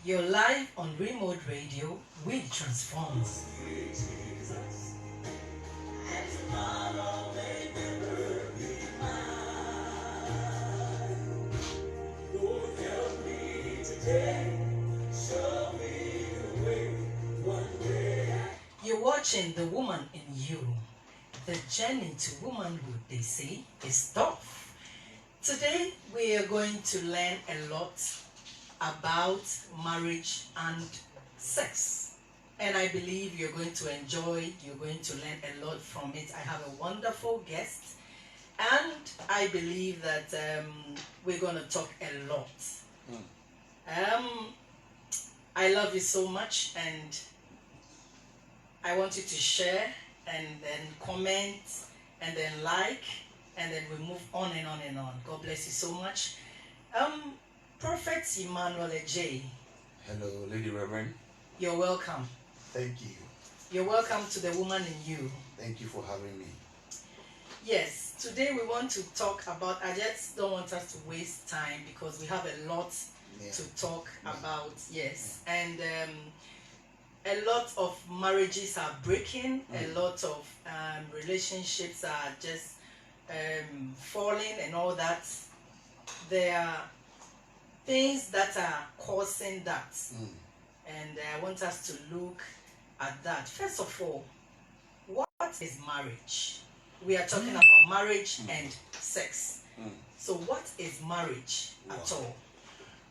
You're live on Remould Radio with Transforms. You're watching The Woman in You. The journey to womanhood, they say, is tough. Today we are going to learn a lot about marriage and sex. And I believe you're going to enjoy, you're going to learn a lot from it. I have a wonderful guest, and I believe that we're going to talk a lot. I love you so much, and I want you to share and then comment and then like, and then we move on and on and on. God bless you so much. Prophet Emmanuel J. Hello, Lady Reverend. You're welcome. Thank you. You're welcome to The Woman in You. Thank you for having me. Yes, today we want to talk about, I just don't want us to waste time because we have a lot to talk about, yes. And a lot of marriages are breaking, a lot of relationships are just falling and all that. There are things that are causing that. And I want us to look at that. First of all, what is marriage? We are talking about marriage and sex. So what is marriage at all?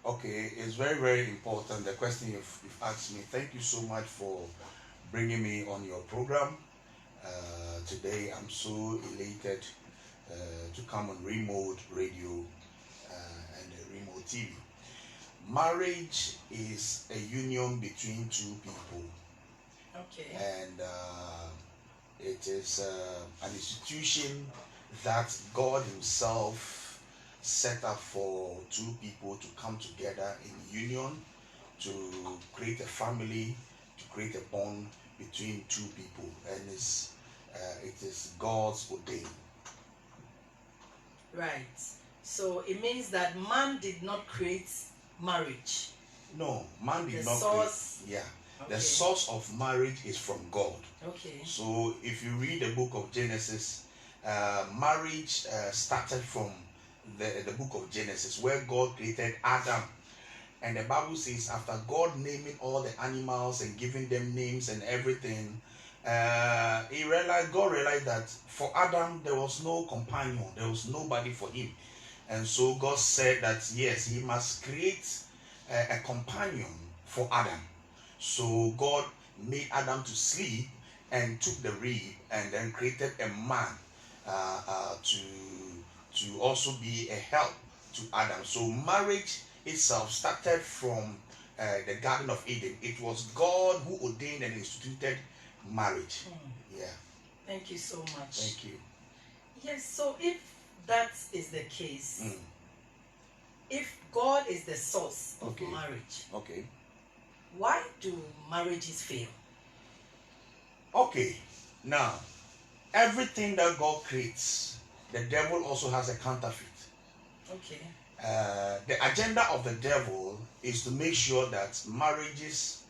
Okay, it's very, very important. The question you've asked me. Thank you so much for bringing me on your program. Today I'm so elated to come on Remould Radio and Remould TV. Marriage is a union between two people. Okay. And it is an institution that God Himself set up for two people to come together in union to create a family, to create a bond between two people, and it is God's ordained. Right. So it means that man did not create marriage. No, man did The not source. create. Yeah. Okay. The source of marriage is from God. Okay. So if you read the book of Genesis, marriage started from the book of Genesis, where God created Adam. And the Bible says after God naming all the animals and giving them names and everything, God realized that for Adam there was no companion, there was nobody for him. And so God said that yes, he must create a companion for Adam. So God made Adam to sleep and took the rib and then created a man to also be a help to Adam. So marriage itself started from the Garden of Eden. It was God who ordained and instituted marriage. Yeah. Thank you so much. Thank you. Yes, so if that is the case, if God is the source of marriage, why do marriages fail? Okay, now everything that God creates, the devil also has a counterfeit. Okay. The agenda of the devil is to make sure that marriages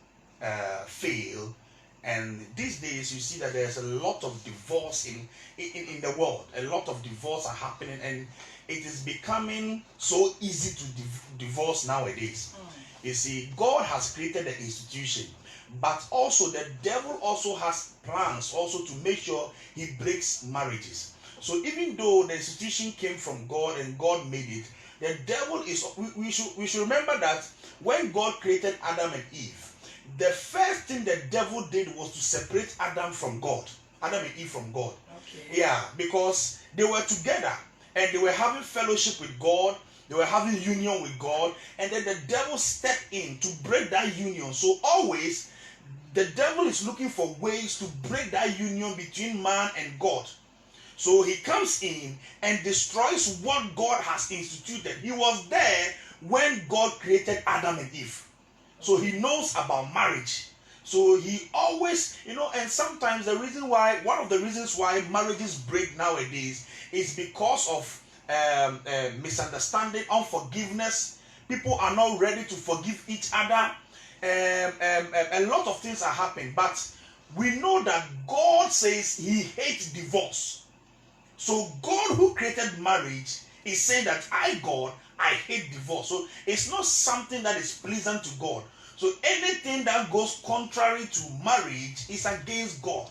fail. And these days you see that there's a lot of divorce in the world. A lot of divorce are happening, and it is becoming so easy to divorce nowadays. You see, God has created the institution, but also the devil also has plans also to make sure he breaks marriages. So even though the institution came from God and God made it, the devil is, we should remember that when God created Adam and Eve, the first thing the devil did was to separate Adam from God. Adam and Eve from God. Okay. Yeah, because they were together and they were having fellowship with God. They were having union with God. And then the devil stepped in to break that union. So always, the devil is looking for ways to break that union between man and God. So he comes in and destroys what God has instituted. He was there when God created Adam and Eve. So he knows about marriage. So he always, and sometimes one of the reasons why marriages break nowadays is because of misunderstanding, unforgiveness. People are not ready to forgive each other. a lot of things are happening, but we know that God says He hates divorce. So God, who created marriage, is saying that God, I hate divorce. So it's not something that is pleasant to God. So anything that goes contrary to marriage is against God.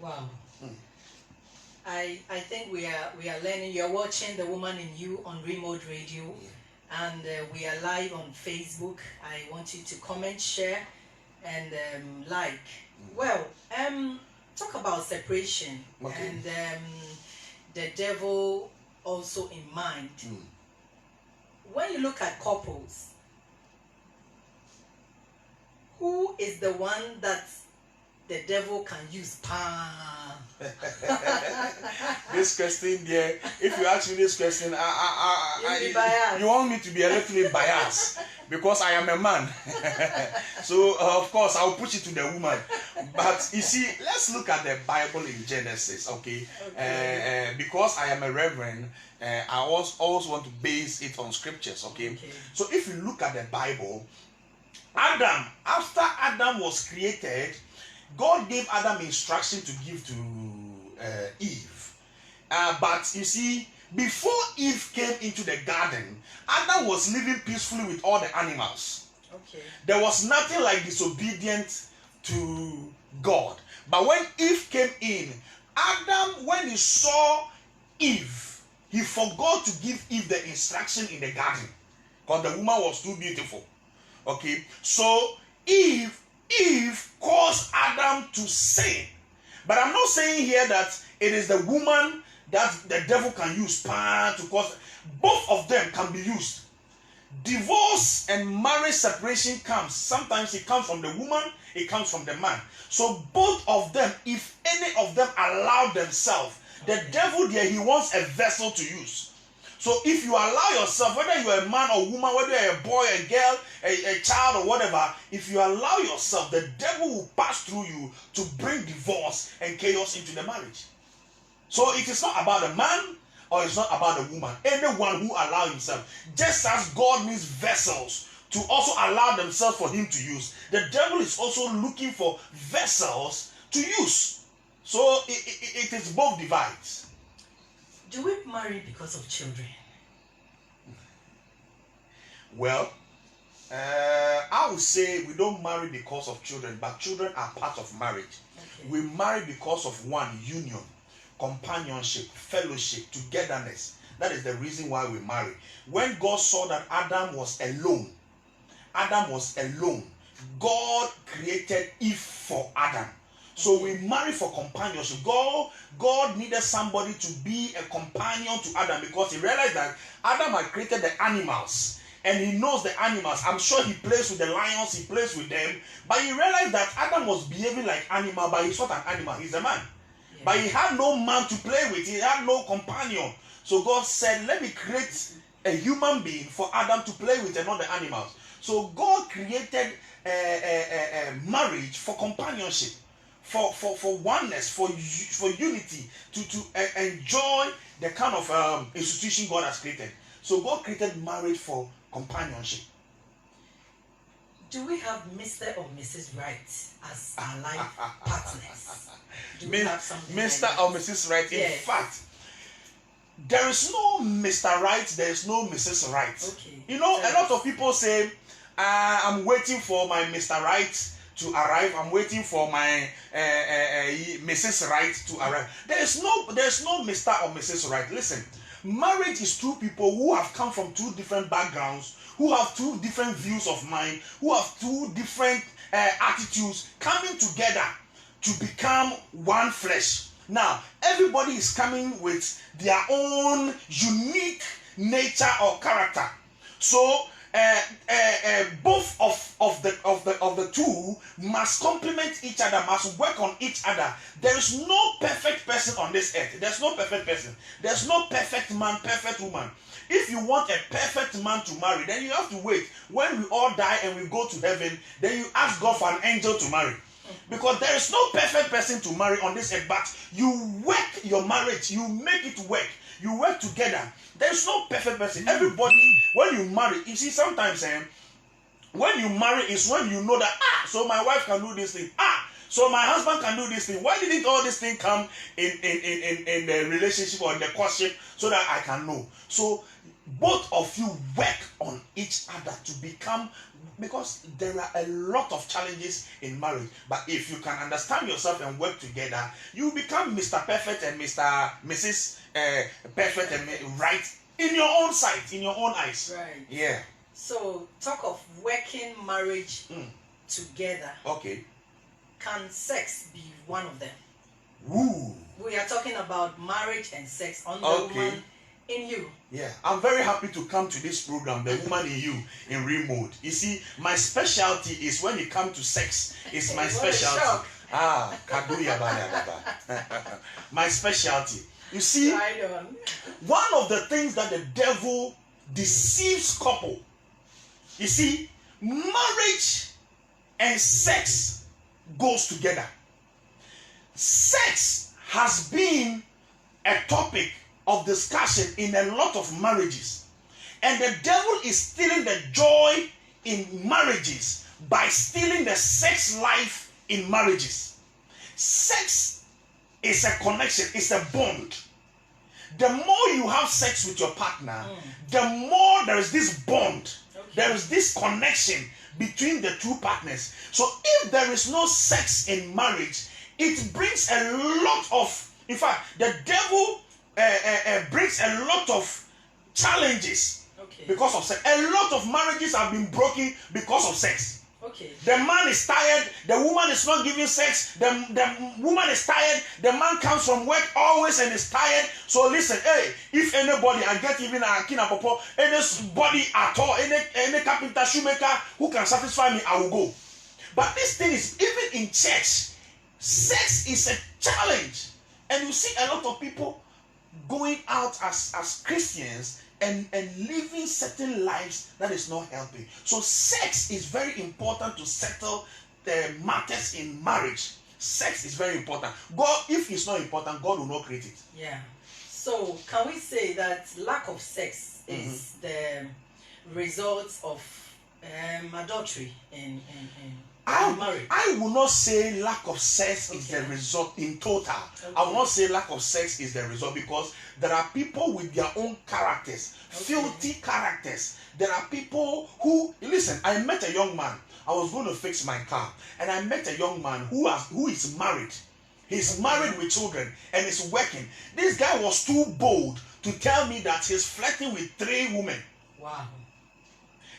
Wow. I think we are learning. You're watching The Woman in You on Remould Radio, and we are live on Facebook. I want you to comment, share, and like. Well, talk about separation and the devil also in mind. When you look at couples, who is the one that the devil can use? This question there, if you ask me this question, you want me to be a little bit biased because I am a man. So of course I'll push it to the woman. But you see, let's look at the Bible in Genesis, okay? Because I am a reverend, I always want to base it on scriptures, okay? So if you look at the Bible, Adam, after Adam was created, God gave Adam instruction to give to Eve. But you see, before Eve came into the garden, Adam was living peacefully with all the animals. There was nothing like disobedience to God. But when Eve came in, Adam, when he saw Eve, he forgot to give Eve the instruction in the garden because the woman was too beautiful. Okay, so Eve caused Adam to sin. But I'm not saying here that it is the woman that the devil can use to cause. Both of them can be used. Divorce and marriage separation comes. Sometimes it comes from the woman, it comes from the man. So both of them, if any of them allow themselves, the devil there, he wants a vessel to use. So if you allow yourself, whether you're a man or woman, whether you're a boy, a girl, a child or whatever, if you allow yourself, the devil will pass through you to bring divorce and chaos into the marriage. So it is not about the man or it's not about the woman. Anyone who allows himself, just as God needs vessels to also allow themselves for him to use, the devil is also looking for vessels to use. So it is both divides. Do we marry because of children? Well, I would say we don't marry because of children, but children are part of marriage. We marry because of one, union, companionship, fellowship, togetherness. That is the reason why we marry. When God saw that Adam was alone, God created Eve for Adam. So we marry for companionship. God needed somebody to be a companion to Adam because he realized that Adam had created the animals and he knows the animals. I'm sure he plays with the lions, he plays with them, but he realized that Adam was behaving like animal, but he's not an animal, he's a man. But he had no man to play with, he had no companion. So God said, let me create a human being for Adam to play with and not the animals. So God created a marriage for companionship. For oneness, for unity, to enjoy the kind of institution God has created. So God created marriage for companionship. Do we have Mr. or Mrs. Right as our life partners? Do we have something Mr. like or Mrs. Right? In fact, there is no Mr. Right, there is no Mrs. Right. You know, a lot of people say, I'm waiting for my Mr. Right to arrive. I'm waiting for my Mrs. Right to arrive. There's no Mr. or Mrs. Right. Listen, marriage is two people who have come from two different backgrounds, who have two different views of mind, who have two different attitudes coming together to become one flesh. Now, everybody is coming with their own unique nature or character. So both of the two must complement each other, must work on each other. There is no perfect person on this earth. There's no perfect person. There's no perfect man, perfect woman. If you want a perfect man to marry, then you have to wait. When we all die and we go to heaven, then you ask God for an angel to marry. Because there is no perfect person to marry on this earth, but you work your marriage, you make it work. You work together. There's no perfect person. Everybody, when you marry, you see, sometimes When you marry is when you know that, so my wife can do this thing. So my husband can do this thing. Why didn't all this thing come in the relationship or in the courtship so that I can know? So both of you work on each other to become, because there are a lot of challenges in marriage. But if you can understand yourself and work together, you become Mr. Perfect and Mrs. Perfect and right in your own sight, in your own eyes. Right. Yeah. So talk of working marriage together. Okay. Can sex be one of them? Ooh. We are talking about marriage and sex on the woman in you. Yeah, I'm very happy to come to this program, The Woman in You, in Remould. You see, my specialty is when it comes to sex. It's my specialty. Kaduya baba. My specialty. You see, one of the things that the devil deceives couple. You see, marriage and sex goes together. Sex has been a topic of discussion in a lot of marriages, and the devil is stealing the joy in marriages by stealing the sex life in marriages. Sex is a connection, it's a bond. The more you have sex with your partner, the more there is this bond, there is this connection between the two partners. So if there is no sex in marriage, it brings a lot of, in fact, the devil brings a lot of challenges because of sex. A lot of marriages have been broken because of sex. The man is tired, the woman is not giving sex, the woman is tired, the man comes from work always and is tired. So listen, hey, if anybody, I get even a kina popo, anybody at all, any carpenter, shoemaker who can satisfy me, I will go. But this thing is, even in church, sex is a challenge. And you see a lot of people going out as Christians and living certain lives that is not helping. So sex is very important to settle the matters in marriage. Sex is very important. God, if it's not important, God will not create it. Yeah. So can we say that lack of sex is the result of adultery in marriage? I will not say lack of sex is the result in total. I will not say lack of sex is the result, because there are people with their own characters, filthy characters. There are people who, listen, I met a young man. I was going to fix my car, and I met a young man who is married. He's married with children and is working. This guy was too bold to tell me that he's flirting with 3 women. Wow.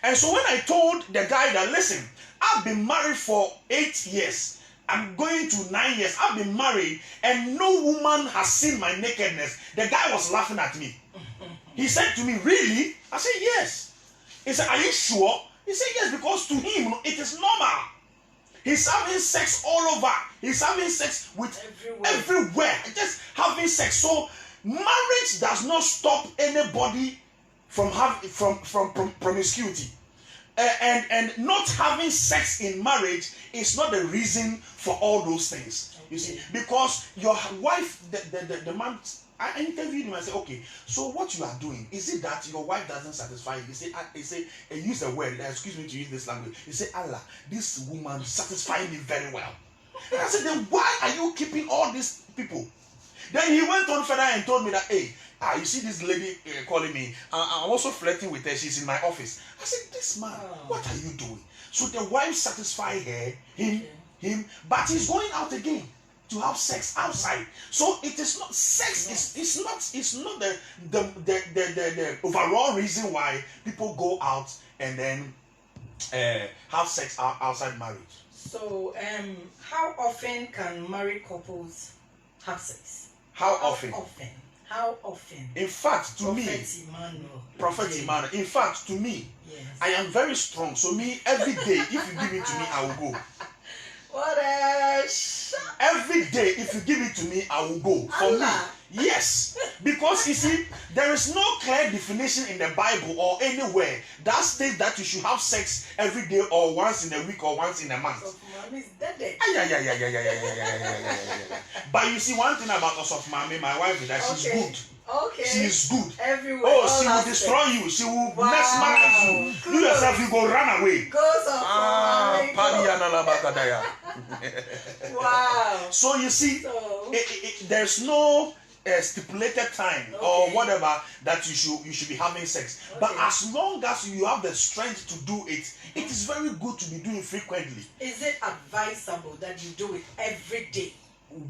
And so when I told the guy that, listen, I've been married for 8 years. I'm going to 9 years. I've been married and no woman has seen my nakedness. The guy was laughing at me. He said to me, really? I said, yes. He said, are you sure? He said, yes, because to him, it is normal. He's having sex all over. He's having sex with everywhere. Just having sex. So marriage does not stop anybody from promiscuity. And not having sex in marriage is not the reason for all those things. You see, because your wife, the man, I interviewed him and said, okay, so what you are doing, is it that your wife doesn't satisfy you? He say, use a word, excuse me to use this language. He said, Allah, this woman satisfies me very well. And I said, then why are you keeping all these people? Then he went on further and told me that, hey, you see this lady calling me. I'm also flirting with her. She's in my office. I said, this man, what are you doing? So the wife satisfied him, but he's going out again to have sex outside. So it is not sex. It's not the overall reason why people go out and then have sex outside marriage. So how often can married couples have sex? How often? How often? In fact, to me, Prophet Emmanuel. In fact, to me, I am very strong. So me, every day, if you give it to me, I will go. What a shot! Every day, if you give it to me, I will go. For me, yes. Because you see, there is no clear definition in the Bible or anywhere that states that you should have sex every day or once in a week or once in a month. But you see, one thing about us of Mommy, my wife, is that she's good. Okay. She is good. Everywhere. Oh, she will destroy you. She will mesmerize you. Good. You yourself, you go run away. Goes up. Wow. So you see, there's no stipulated time or whatever that you should be having sex. Okay. But as long as you have the strength to do it, it is very good to be doing frequently. Is it advisable that you do it every day?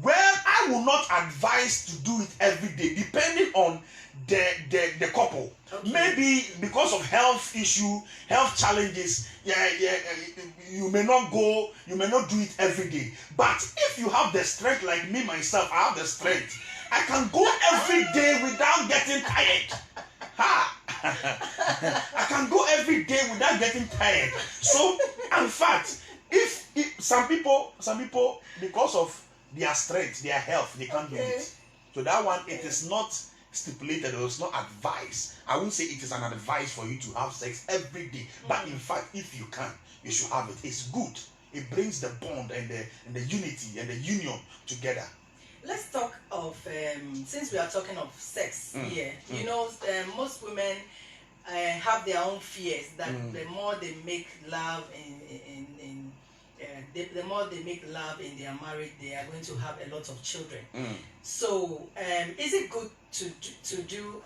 Well, I will not advise to do it every day, depending on the couple. Okay. Maybe because of health issue, health challenges, you may not do it every day. But if you have the strength, like me myself, I have the strength. I can go every day without getting tired. I can go every day without getting tired. So, in fact, if some people because of their strength, their health, they can't do it. So that one, it is not stipulated, or it's not advised. I won't say it is an advice for you to have sex every day, but in fact, if you can, you should have it. It's good. It brings the bond and the unity and the union together. Let's talk of since we are talking of sex here. You know, most women have their own fears that the more they make love the more they make love in their marriage, they are going to have a lot of children. So, is it good to do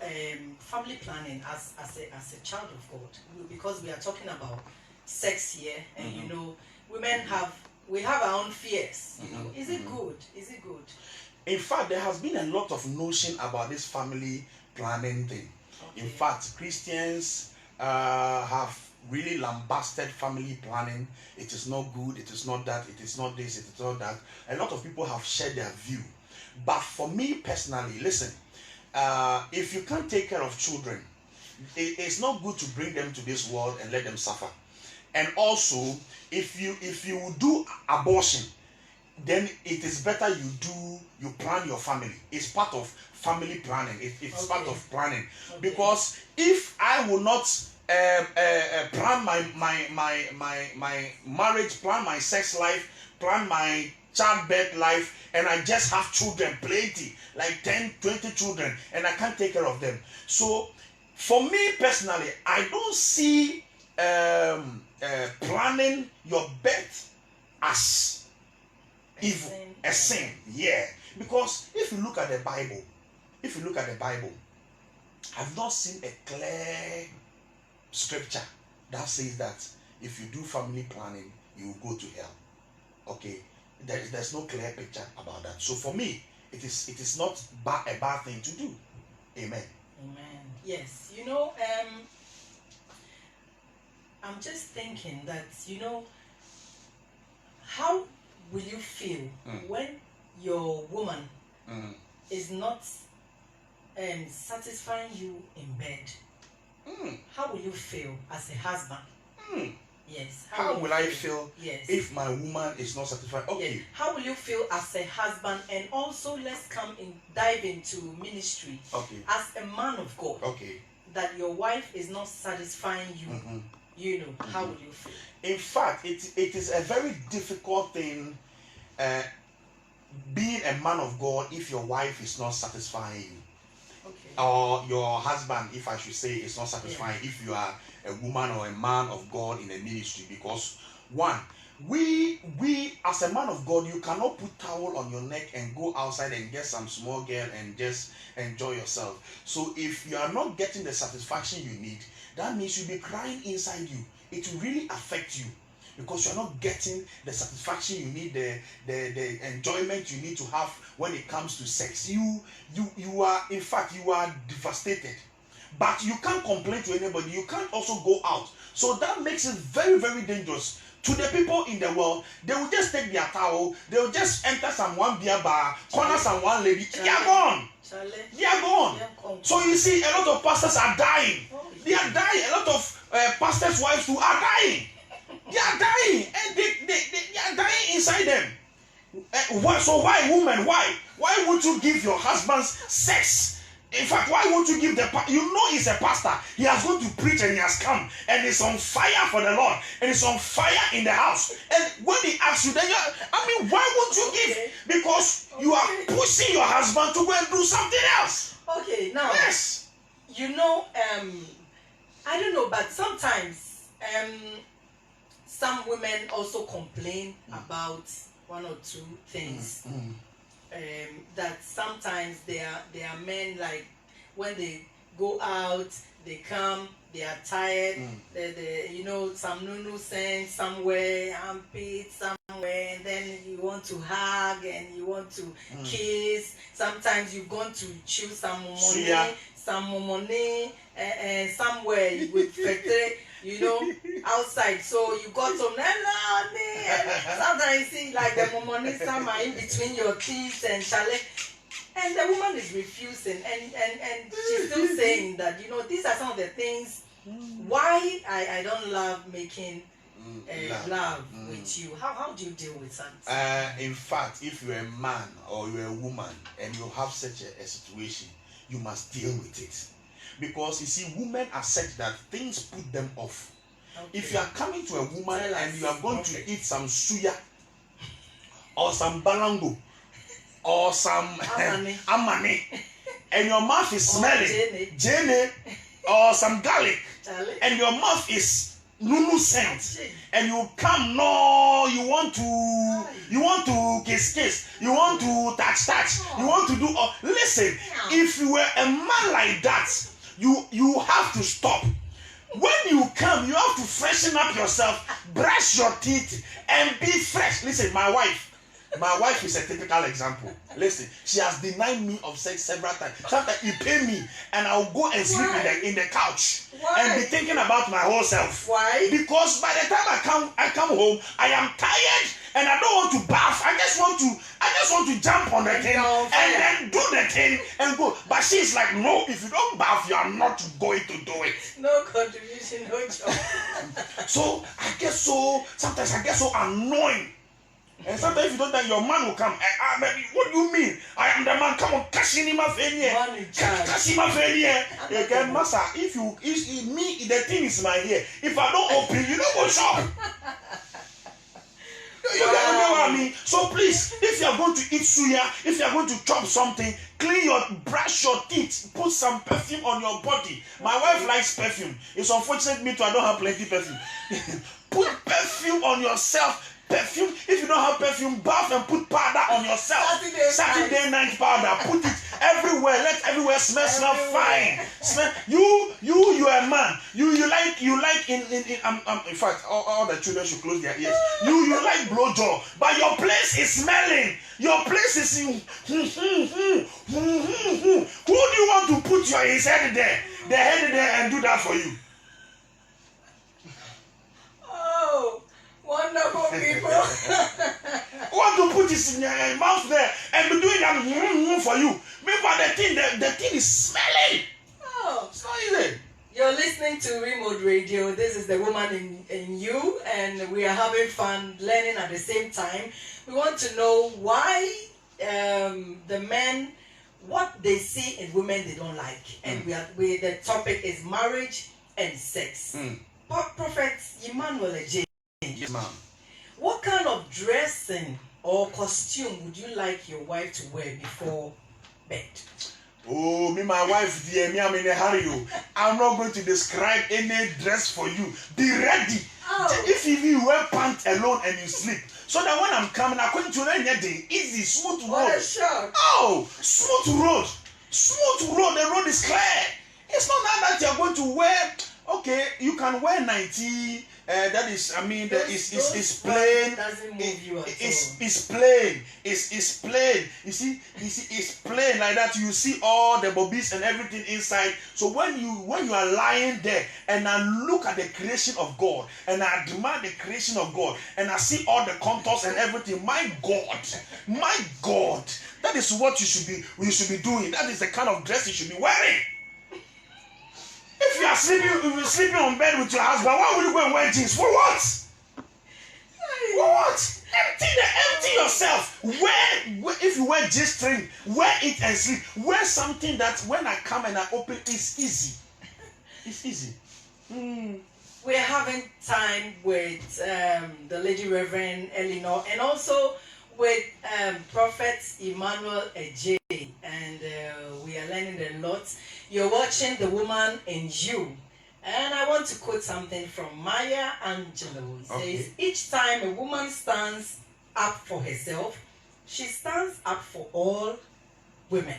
family planning as a child of God? Because we are talking about sex here, and you know, women have our own fears. You know, is it good? Is it good? In fact, there has been a lot of notion about this family planning thing. Okay. In fact, Christians have really lambasted family planning. It is not good, it is not that, it is not this, it is not that. A lot of people have shared their view. But for me personally, listen, if you can't take care of children, it's not good to bring them to this world and let them suffer. And also, if you do abortion, then it is better you plan your family. It's part of family planning. It's part of planning. Because if I will not plan my marriage, plan my sex life, plan my childbirth life, and I just have children, plenty, like 10, 20 children, and I can't take care of them. So for me personally, I don't see planning your birth as evil, a sin. Yeah. Because if you look at the Bible, I've not seen a clear scripture that says that if you do family planning, you will go to hell. Okay, there's no clear picture about that. So for me, it is not a bad thing to do. Amen. Amen. Yes. You know, I'm just thinking that, you know, how will you feel when your woman is not satisfying you in bed? How will you feel as a husband? Yes. How will I feel if my woman is not satisfied? Okay. Yes. How will you feel as a husband? And also, let's dive into ministry. Okay. As a man of God. Okay. That your wife is not satisfying you. You know, how will you feel? In fact, it is a very difficult thing being a man of God if your wife is not satisfying you. Okay. Or your husband, if I should say, is not satisfying if you are a woman or a man of God in a ministry. Because one, we as a man of God, you cannot put towel on your neck and go outside and get some small girl and just enjoy yourself. So if you are not getting the satisfaction you need, that means you'll be crying inside you. It will really affect you, because you're not getting the satisfaction you need, the enjoyment you need to have when it comes to sex. You are, in fact, you are devastated. But you can't complain to anybody. You can't also go out. So that makes it very, very dangerous. To the people in the world, they will just take their towel, they will just enter some one beer bar, corner some one lady, they are gone. They are gone. So you see, a lot of pastors are dying. They are dying. A lot of pastors' wives too are dying. They are dying, and they are dying inside them. So why, woman? Why would you give your husband sex In fact, why won't you give the you know he's a pastor. He has gone to preach and he has come and is on fire for the Lord and is on fire in the house. And when he asks you, then why won't you give? Because you are pushing your husband to go and do something else. Okay, now yes, I don't know, but sometimes some women also complain about one or two things. That sometimes they are men, like when they go out, they come, they are tired, they some nunu send somewhere, armpit somewhere, and then you want to hug and you want to kiss. Sometimes you've gone to chew some money, somewhere with outside. So you got some sometimes you see like the money some are in between your teeth and chalet. And the woman is refusing and she's still saying that, these are some of the things why I don't love making love with you. How do you deal with that? In fact, if you're a man or you're a woman and you have such a situation, you must deal with it. Because you see, women are such that things put them off. Okay. If you are coming to a woman and you are going to eat some suya or some balango or some amani and your mouth is smelling jene or some garlic and your mouth is nunu scent and you come, you want to kiss, you want to touch, you want to do listen, if you were a man like that, you have to stop. When you come, you have to freshen up yourself, brush your teeth, and be fresh. Listen, my wife is a typical example. Listen, she has denied me of sex several times. Sometimes you pay me, and I'll go and sleep in the couch and be thinking about my whole self. Why? Because by the time I come home, I am tired and I don't want to bath. I just want to jump on the thing and then do the thing and go. But she's like, no, if you don't bath, you are not going to do it. No contribution, no job. So sometimes I get so annoying. And sometimes if you don't, then your man will come. Baby, what do you mean? I am the man. Come on, cash in my failure. Cash in my failure. Again, master, if me, the thing is my ear. If I don't open, you don't go shop. You get what I mean? So please, if you are going to eat suya, if you are going to chop something, brush your teeth, put some perfume on your body. My wife likes perfume. It's unfortunate me too, I don't have plenty perfume. Put perfume on yourself. Perfume, if you don't have perfume, bath and put powder on yourself. Saturday night powder, put it everywhere. Let everywhere smell fine. Smell. You are a man. You like in fact all the children should close their ears. You like blowjob, but your place is smelling. Your place is in. Who do you want to put his head there? The head there and do that for you? Wonderful people. Want to put his mouth there and be doing that for you. Meanwhile, the thing is smelling. Oh, it's not easy. You're listening to Remould Radio. This is the woman in you, and we are having fun learning at the same time. We want to know why the men, what they see in women they don't like, and the topic is marriage and sex. Prophet Emmanuel J. Yes, ma'am. What kind of dressing or costume would you like your wife to wear before bed? Oh, my wife, dear me, I'm in a hurry. I'm not going to describe any dress for you. Be ready. Oh. If you wear pants alone and you sleep, so that when I'm coming, according to the easy, smooth road. What a shock. Oh, smooth road. Smooth road. The road is clear. It's not that you're going to wear. Okay, you can wear 90. That is, it's plain. It's plain. It's plain. You see, it's plain like that. You see all the bobbies and everything inside. So when you are lying there and I look at the creation of God and I admire the creation of God and I see all the contours and everything, my God, that is what you should be doing. That is the kind of dress you should be wearing. If you are sleeping on bed with your husband, why would you go and wear jeans? For what? For what? Empty see yourself. Wear if you wear G-string, wear it and sleep. Wear something that when I come and I open, it's easy. It's easy. We're having time with the Lady Reverend Eleanor and also with Prophet Emmanuel Ejay, and we are learning a lot. You're watching The Woman in You. And I want to quote something from Maya Angelou. It says, each time a woman stands up for herself, she stands up for all women.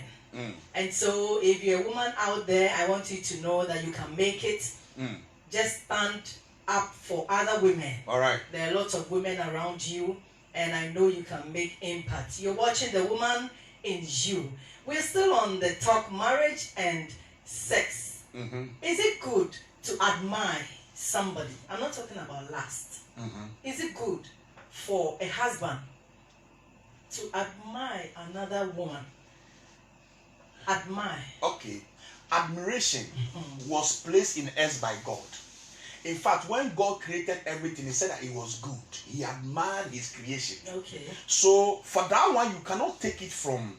And so if you're a woman out there, I want you to know that you can make it. Just stand up for other women. All right. There are lots of women around you, and I know you can make impact. You're watching The Woman in You. We're still on the talk marriage and sex. Is it good to admire somebody? I'm not talking about lust. Is it good for a husband to admire another woman? Admire. Okay. Admiration was placed in us by God. In fact, when God created everything, he said that it was good. He admired his creation. Okay. So for that one, you cannot take it from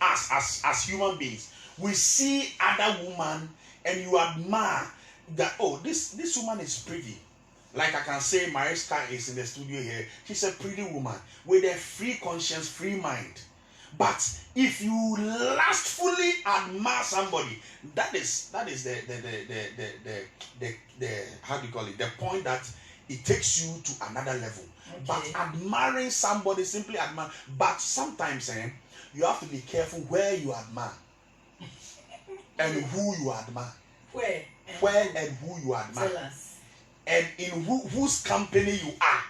us as human beings. We see other woman and you admire that, oh, this woman is pretty. Like I can say Mariska is in the studio here. She's a pretty woman with a free conscience, free mind. But if you lustfully admire somebody, that is the how do you call it? The point that it takes you to another level. Okay. But admiring somebody, simply admire. But sometimes you have to be careful where you admire and who you admire. Where and who you admire. Tell us. And in whose company you are.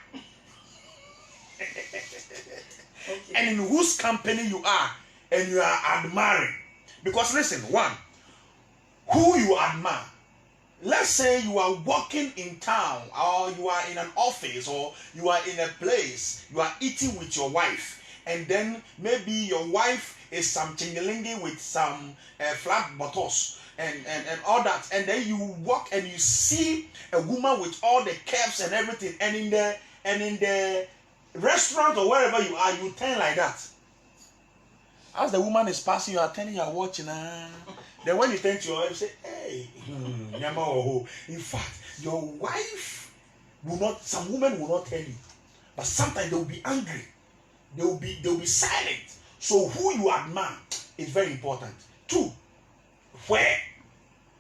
Okay. And in whose company you are and you are admiring. Because listen, one, who you admire. Let's say you are walking in town, or you are in an office, or you are in a place, you are eating with your wife, and then maybe your wife is some chingalingi with some flat bottles and all that, and then you walk and you see a woman with all the curves and everything, and in the restaurant or wherever you are, you turn like that. As the woman is passing, you are turning, you are watching. Then when you turn to your wife, you say, hey, in fact, your wife will not, some women will not tell you, but sometimes they will be angry. They will be silent. So who you admire is very important. Two, where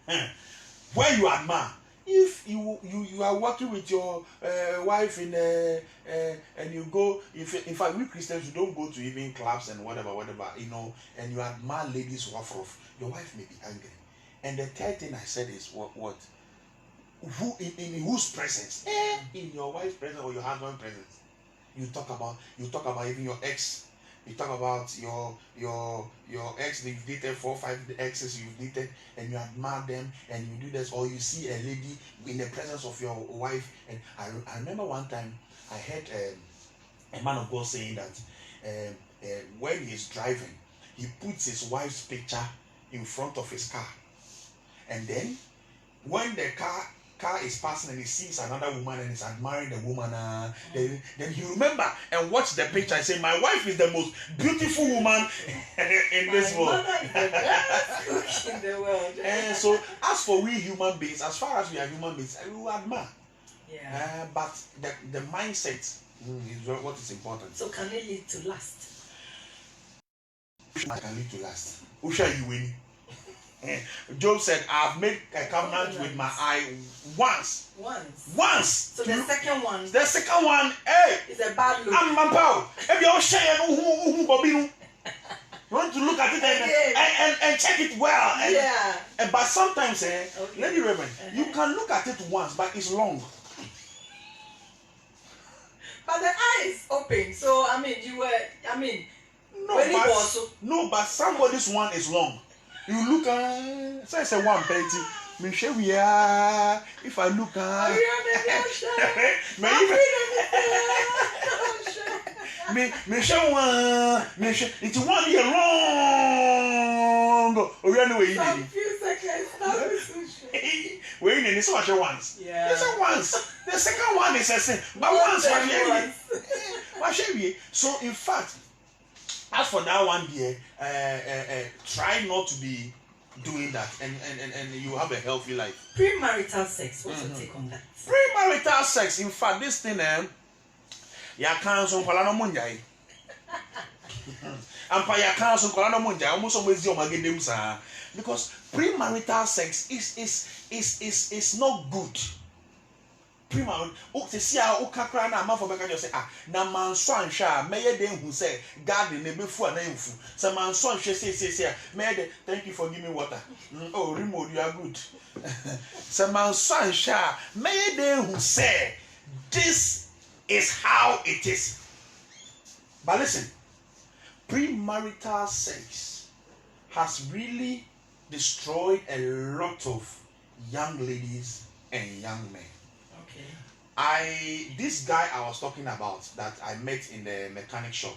you admire. If you are working with your wife in and you go, in fact, we Christians, you don't go to even clubs and whatever, and you admire ladies who are rough, your wife may be angry. And the third thing I said is what? Who in whose presence? In your wife's presence or your husband's presence. You talk about even your ex. You talk about your ex that you've dated, 4 or 5 exes you've dated, and you admire them, and you do this, or you see a lady in the presence of your wife. And I remember one time I heard a man of God saying that when he's driving, he puts his wife's picture in front of his car, and then when the car is passing and he sees another woman and is admiring the woman, then he remember and watch the picture and say, my wife is the most beautiful woman in this world. My mother is the best cook in the world. And so as for we human beings, as far as we are human beings, we will admire. Yeah. But the mindset is what is important. So can it lead to lust? Can lead to lust. Who shall you win? Job said, I've made a covenant with my eye once. So the second one. Hey, is a bad look. I'm my pal. If you're sharing you want to look at it and check it well. But sometimes, Lady Reverend, you can look at it once, but it's long. But the eye is open. So but somebody's one is long. You look at, so I say one penty. Me sure we are. If I look at, me sure one. Me sure it's 1 year long. Oh, you know what? Some few seconds. We're in it so much once. Yeah. It's a once. The second one is a sin, but once. So in fact, as for that one there, try not to be doing that, and you have a healthy life. Premarital sex. What's your take on that? Premarital sex. In fact, this thing, ya cancel kwala no munjai. Ampa ya cancel kwala no munjai. Almost always the omagedem sa. Because premarital sex is not good. Premarital, se sia o kakra na amafo beka just say na manso anhwa meye den hu say God na befu na emfu. Se manso anhwe say meye de thank you for giving me water. Oh, Remould, you are good. Se manso anhwa meye den hu say this is how it is. But listen, premarital sex has really destroyed a lot of young ladies and young men. This guy I was talking about that I met in the mechanic shop,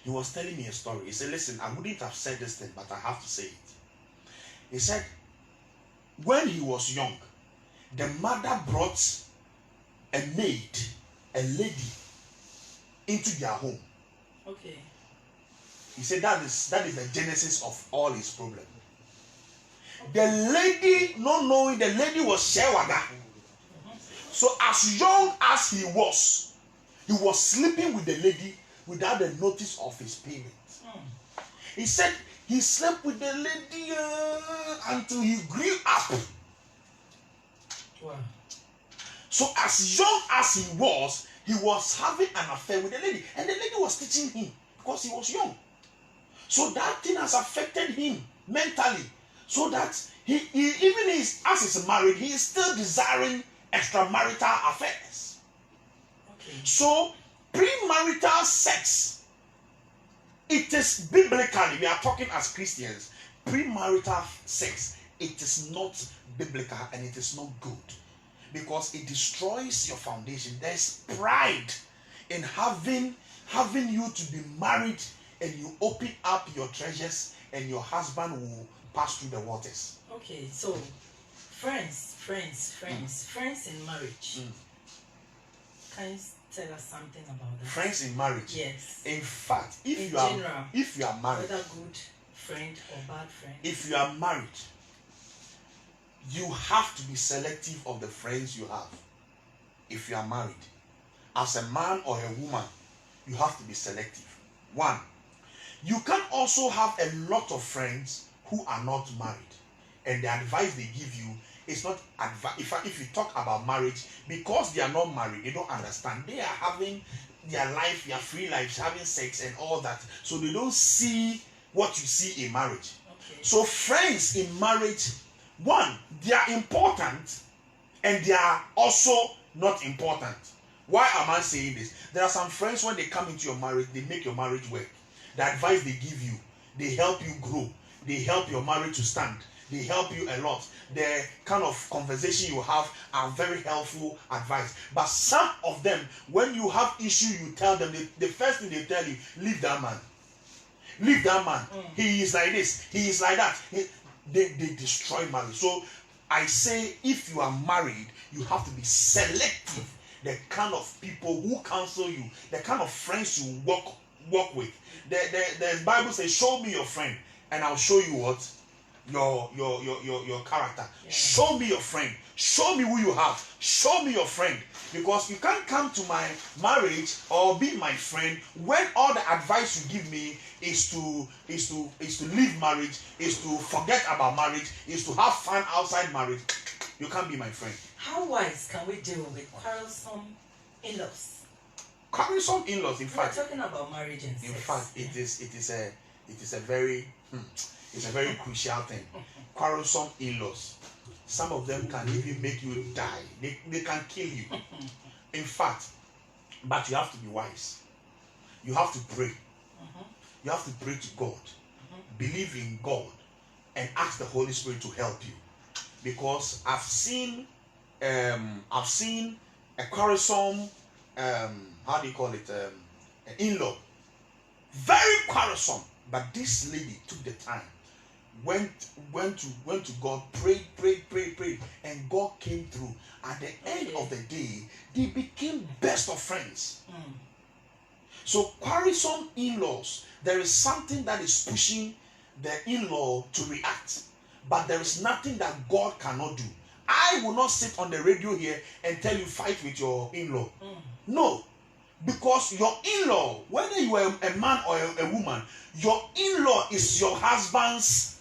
he was telling me a story. He said, listen, I wouldn't have said this thing, but I have to say it. He said, when he was young, the mother brought a maid, a lady, into their home. Okay. He said that is the genesis of all his problem. The lady, not knowing, the lady was Shewaga. So as young as he was sleeping with the lady without the notice of his parents. He said he slept with the lady until he grew up. Wow. So as young as he was having an affair with the lady. And the lady was teaching him because he was young. So that thing has affected him mentally. So that he even as he's married, he is still desiring extramarital affairs. Okay. So premarital sex, it is biblically, we are talking as Christians, premarital sex, it is not biblical and it is not good because it destroys your foundation. There's pride in having you to be married and you open up your treasures and your husband will pass through the waters. Okay, so friends in marriage. Can you tell us something about that? Friends in marriage. Yes. In fact, if you are married, whether good friend or bad friend. If you are married, you have to be selective of the friends you have. If you are married, as a man or a woman, you have to be selective. One, you can also have a lot of friends who are not married, and the advice they give you is not advice. If you talk about marriage, because they are not married, they don't understand. They are having their life, their free lives, having sex and all that, so they don't see what you see in marriage. Okay. So friends in marriage, one, they are important and they are also not important. Why am I saying this? There are some friends, when they come into your marriage, they make your marriage work. The advice they give you, they help you grow, they help your marriage to stand, they help you a lot. The kind of conversation you have are very helpful advice. But some of them, when you have issue, you tell them, the first thing they tell you, leave that man. Leave that man. He is like this, he is like that. They destroy marriage. So I say, if you are married, you have to be selective. The kind of people who counsel you, the kind of friends you work with. The Bible says, show me your friend and I'll show you what? Your character. Yeah. Show me your friend. Show me who you have. Show me your friend. Because you can't come to my marriage or be my friend when all the advice you give me is to leave marriage, is to forget about marriage, is to have fun outside marriage. You can't be my friend. How wise can we deal with quarrelsome in-laws? Quarrelsome in-laws, in fact. We're talking about marriage and sex. In fact, it is a very crucial thing. Quarrelsome in-laws. Some of them can even make you die. They can kill you. In fact, but you have to be wise. You have to pray. You have to pray to God. Believe in God and ask the Holy Spirit to help you. Because I've seen a quarrelsome how do you call it, an in-law, very quarrelsome, but this lady took the time, went to God, prayed, and God came through. At the end of the day, they became best of friends. So quarrelsome in-laws, there is something that is pushing the in-law to react, but there is nothing that God cannot do. I will not sit on the radio here and tell you fight with your in-law. No, because your in-law, whether you are a man or a woman, your in-law is your husband's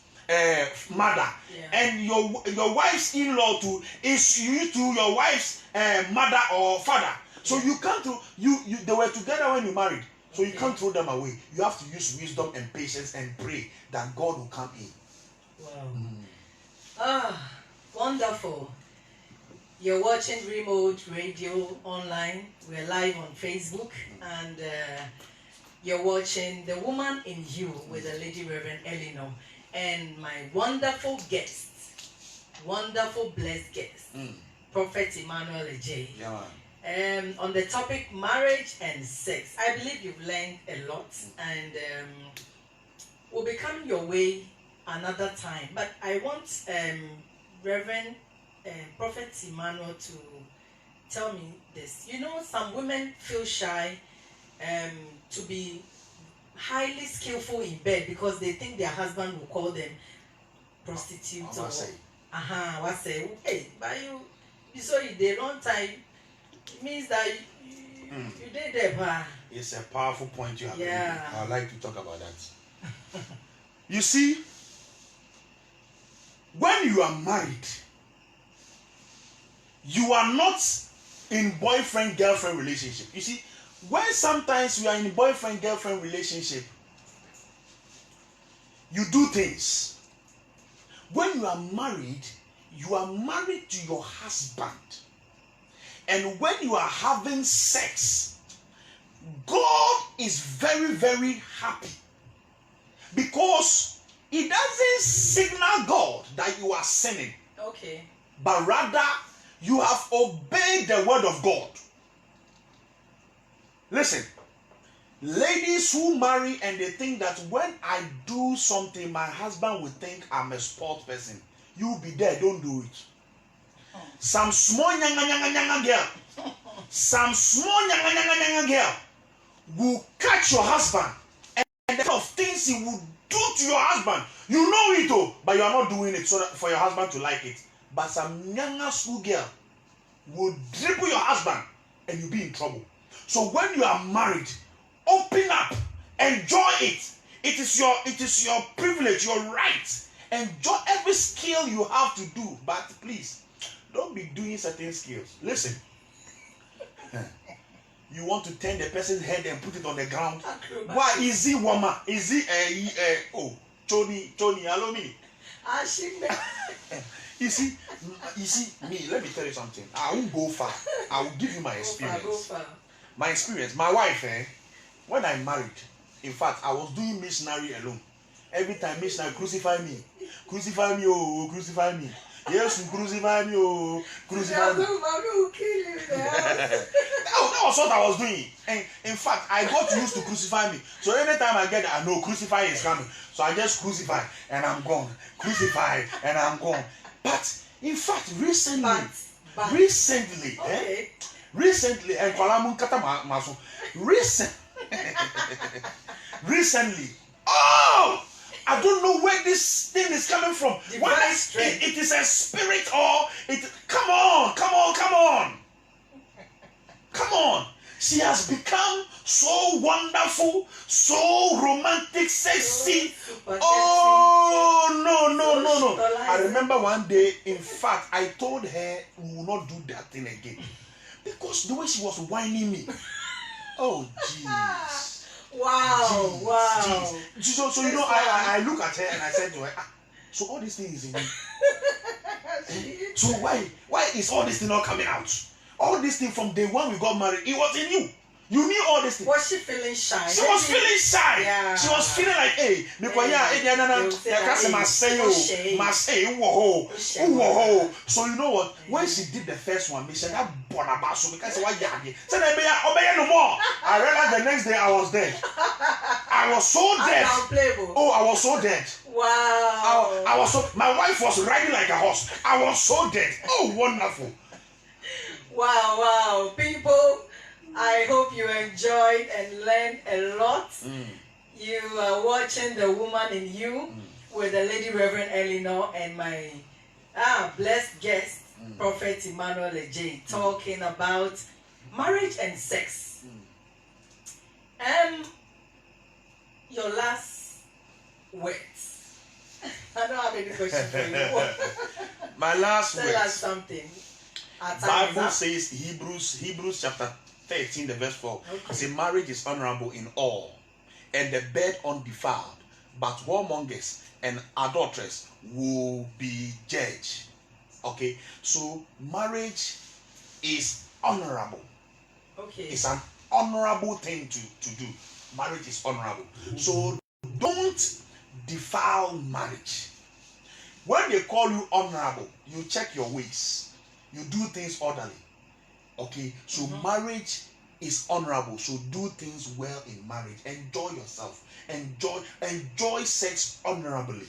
mother, and your wife's in-law too is you to your wife's mother or father. So you can't they were together when you married, so you can't throw them away. You have to use wisdom and patience and pray that God will come in. Wow. Wonderful. You're watching Remould Radio online. We're live on Facebook, and you're watching The Woman in You with the Lady Reverend Eleanor and my wonderful guest, wonderful blessed guest, Prophet Emmanuel J. On the topic marriage and sex. I believe you've learned a lot, and we'll be coming your way another time. But I want Reverend Prophet Emmanuel to tell me this. You know, some women feel shy to be highly skillful in bed because they think their husband will call them prostitutes or what's say, hey, but you saw it a long time. It means that you did that. It's a powerful point you have. I'd like to talk about that. You see, when you are married, you are not in boyfriend-girlfriend relationship. You see, when sometimes you are in a boyfriend-girlfriend relationship, you do things. When you are married to your husband. And when you are having sex, God is very, very happy. Because it doesn't signal God that you are sinning. Okay. But rather, you have obeyed the word of God. Listen, ladies who marry and they think that when I do something, my husband will think I'm a sport person. You be there, don't do it. Some small nyanga girl, some small nyanga girl will catch your husband, and the kind of things he will do to your husband, you know it all, but you are not doing it so that for your husband to like it. But some nyanga school girl will dribble your husband, and you'll be in trouble. So when you are married, open up, enjoy it. It is your privilege, your right. Enjoy every skill you have to do, but please don't be doing certain skills. Listen, you want to turn the person's head and put it on the ground. Why is he woman? Is he Tony, allow me. You see, me. Let me tell you something. I won't go far. I will give you my experience. Go far. My experience. My wife, when I married, in fact, I was doing missionary alone. Every time missionary crucify me, oh, crucify me. Yes, crucify me, oh, crucify me. That was what I was doing. And in fact, I got used to crucify me. So anytime I get that, I know crucify is coming. So I just crucify and I'm gone. Crucify and I'm gone. But in fact, recently, recently, oh, I don't know where this thing is coming from. It is a spirit or it. Come on. She has become so wonderful, so romantic, sexy. Oh, no. I remember one day, in fact, I told her we will not do that thing again. Because the way she was whining me. Oh, jeez. Wow. So you know, I look at her and I said to her, so all these things is in you. So why is all this thing not coming out? All this thing from day one we got married, it was in you. You knew all this thing. Was she feeling shy? She was feeling shy. Yeah. She was feeling like, hey, so you know what? When she did the first one, she said that bonabaso because why said no more. I realized the next day I was dead. I was so dead. Oh, I was so dead. Wow. I was so. My wife was riding like a horse. I was so dead. Oh, wonderful. Wow. People, I hope you enjoyed and learned a lot. Mm. You are watching The Woman in You with the Lady Reverend Eleanor and my blessed guest, Prophet Emmanuel J, talking about marriage and sex. Your last words. I don't have any question for you. My last words. Tell us something. Bible says Hebrews chapter 13, the verse 4. Okay. It says marriage is honorable in all, and the bed undefiled, but whoremongers and adulterers will be judged. Okay, so marriage is honorable. Okay. It's an honorable thing to do. Marriage is honorable. So don't defile marriage. When they call you honorable, you check your ways. You do things orderly. Okay, so marriage is honorable. So do things well in marriage. Enjoy yourself. Enjoy sex honorably.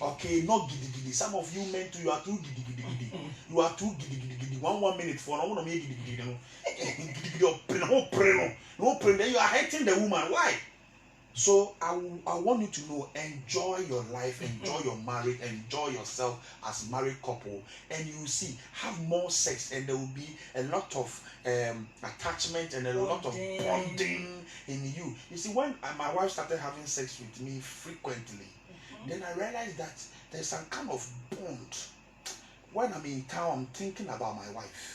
Okay, not giddy giddy. Some of you men too, you are too giddy giddy giddy. You are too giddy giddy giddy. 1 minute for no one giddy giddy giddy. No pray. Then you are hurting the woman. Why? So I want you to know, enjoy your life, enjoy your marriage, enjoy yourself as married couple, and you will see, have more sex, and there will be a lot of attachment and a lot of bonding in you. You see, when my wife started having sex with me frequently, then I realized that there's some kind of bond. When I'm in town, I'm thinking about my wife.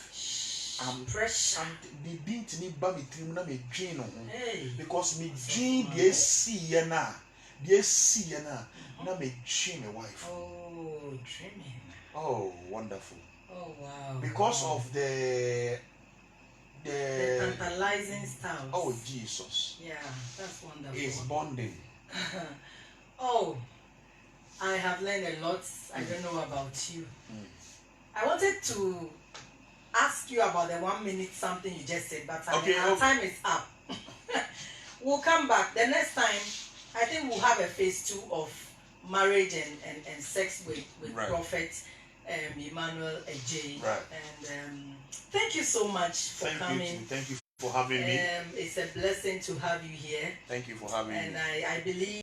I'm fresh. The being to me, but me dream na me dream because me dream the see na na me dream my wife. Oh, dreaming. Oh, wonderful. Oh, wow. Because of the tantalizing styles. Oh, Jesus. Yeah, that's wonderful. It's bonding. Oh, I have learned a lot. I don't know about you. I wanted to ask you about the 1 minute something you just said, but our time is up. We'll come back. The next time, I think we'll have a phase 2 of marriage and sex with Prophet Emmanuel J. Right. And thank you so much for coming. Thank you for having me. It's a blessing to have you here. Thank you for having me. And I believe